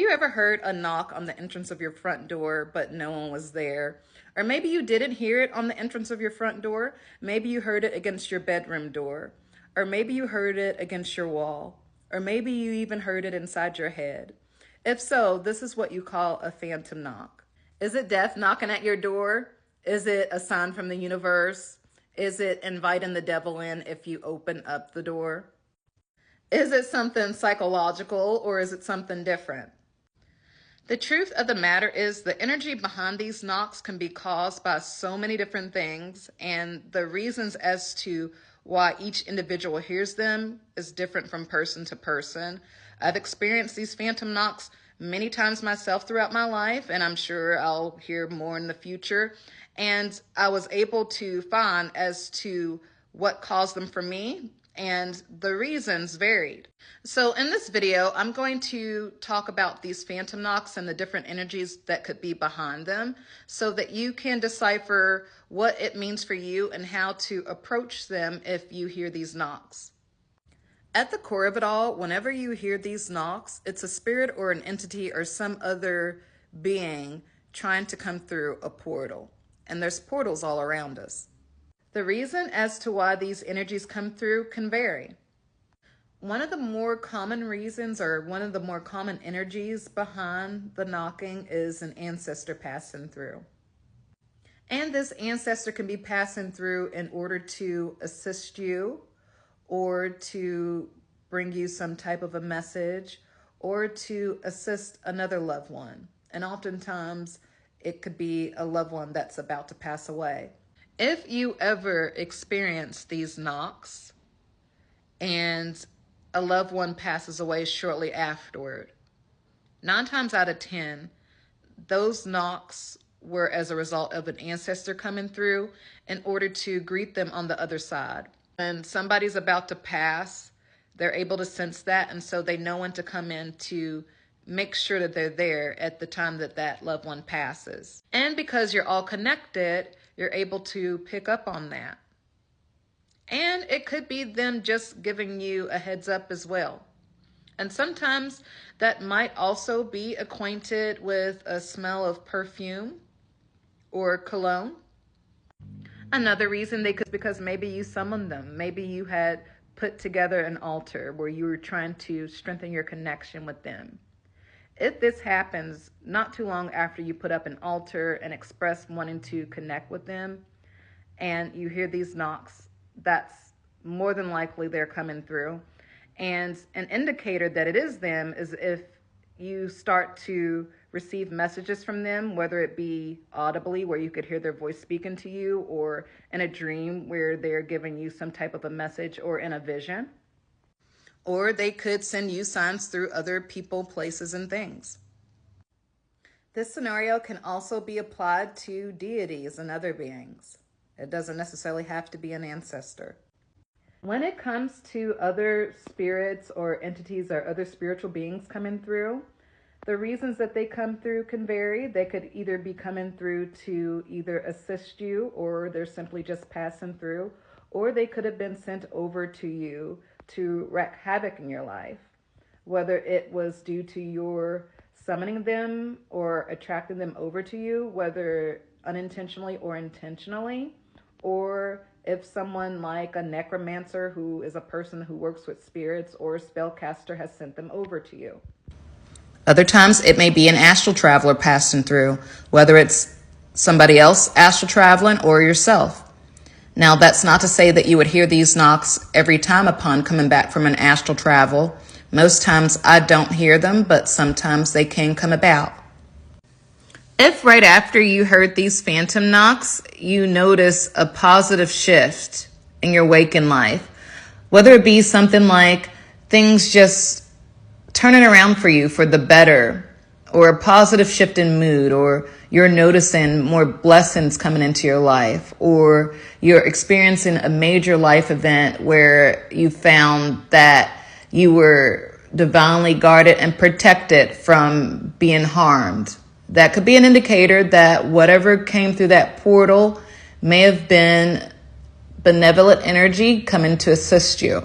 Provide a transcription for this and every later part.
you ever heard a knock on the entrance of your front door, but no one was there? Or maybe you didn't hear it on the entrance of your front door. Maybe you heard it against your bedroom door. Or maybe you heard it against your wall. Or maybe you even heard it inside your head. If so, this is what you call a phantom knock. Is it death knocking at your door? Is it a sign from the universe? Is it inviting the devil in if you open up the door? Is it something psychological or is it something different? The truth of the matter is the energy behind these knocks can be caused by so many different things, and the reasons as to why each individual hears them is different from person to person. I've experienced these phantom knocks many times myself throughout my life, and I'm sure I'll hear more in the future. And I was able to find as to what caused them for me, and the reasons varied. So in this video, I'm going to talk about these phantom knocks and the different energies that could be behind them so that you can decipher what it means for you and how to approach them if you hear these knocks. At the core of it all, whenever you hear these knocks, it's a spirit or an entity or some other being trying to come through a portal. And there's portals all around us. The reason as to why these energies come through can vary. One of the more common reasons or one of the more common energies behind the knocking is an ancestor passing through. And this ancestor can be passing through in order to assist you or to bring you some type of a message or to assist another loved one. And oftentimes it could be a loved one that's about to pass away. If you ever experience these knocks and a loved one passes away shortly afterward, 9 times out of 10, those knocks were as a result of an ancestor coming through in order to greet them on the other side. When somebody's about to pass, they're able to sense that, and so they know when to come in to make sure that they're there at the time that that loved one passes. And because you're all connected, you're able to pick up on that. And it could be them just giving you a heads up as well. And sometimes that might also be acquainted with a smell of perfume or cologne. Another reason they could, because maybe you summoned them. Maybe you had put together an altar where you were trying to strengthen your connection with them. If this happens not too long after you put up an altar and express wanting to connect with them, and you hear these knocks, that's more than likely they're coming through. And an indicator that it is them is if you start to receive messages from them, whether it be audibly where you could hear their voice speaking to you, or in a dream where they're giving you some type of a message, or in a vision. Or they could send you signs through other people, places, and things. This scenario can also be applied to deities and other beings. It doesn't necessarily have to be an ancestor. When it comes to other spirits or entities or other spiritual beings coming through, the reasons that they come through can vary. They could either be coming through to either assist you, or they're simply just passing through, or they could have been sent over to you to wreak havoc in your life, whether it was due to your summoning them or attracting them over to you, whether unintentionally or intentionally, or if someone like a necromancer, who is a person who works with spirits, or a spellcaster has sent them over to you. Other times it may be an astral traveler passing through, whether it's somebody else astral traveling or yourself. Now, that's not to say that you would hear these knocks every time upon coming back from an astral travel. Most times I don't hear them, but sometimes they can come about. If right after you heard these phantom knocks, you notice a positive shift in your waking life, whether it be something like things just turning around for you for the better, or a positive shift in mood, or you're noticing more blessings coming into your life, or you're experiencing a major life event where you found that you were divinely guarded and protected from being harmed. That could be an indicator that whatever came through that portal may have been benevolent energy coming to assist you.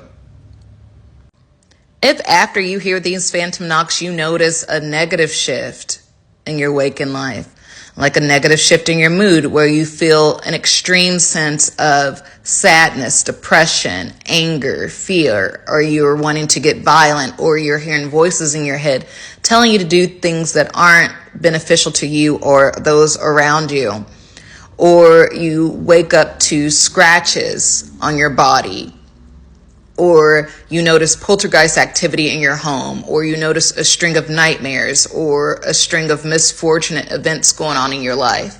If after you hear these phantom knocks, you notice a negative shift in your waking life, like a negative shift in your mood where you feel an extreme sense of sadness, depression, anger, fear, or you're wanting to get violent, or you're hearing voices in your head telling you to do things that aren't beneficial to you or those around you, or you wake up to scratches on your body, or you notice poltergeist activity in your home, or you notice a string of nightmares or a string of misfortunate events going on in your life,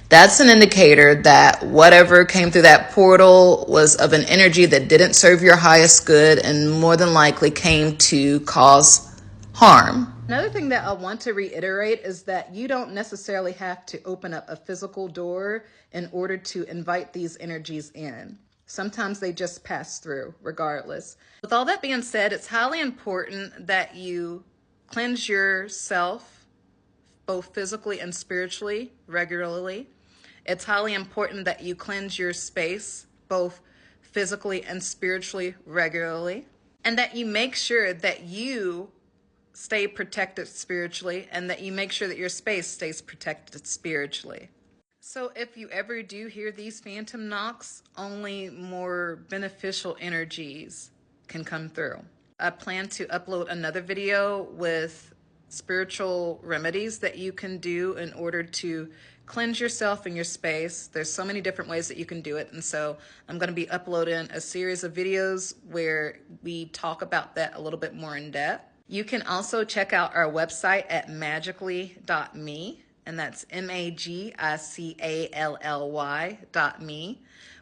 that's an indicator that whatever came through that portal was of an energy that didn't serve your highest good and more than likely came to cause harm. Another thing that I want to reiterate is that you don't necessarily have to open up a physical door in order to invite these energies in. Sometimes they just pass through regardless. With all that being said, it's highly important that you cleanse yourself both physically and spiritually regularly. It's highly important that you cleanse your space both physically and spiritually regularly, and that you make sure that you stay protected spiritually and that you make sure that your space stays protected spiritually. So if you ever do hear these phantom knocks, only more beneficial energies can come through. I plan to upload another video with spiritual remedies that you can do in order to cleanse yourself and your space. There's so many different ways that you can do it. And so I'm going to be uploading a series of videos where we talk about that a little bit more in depth. You can also check out our website at magically.me. And that's magically.me,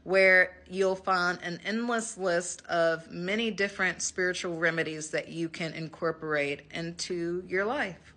where you'll find an endless list of many different spiritual remedies that you can incorporate into your life.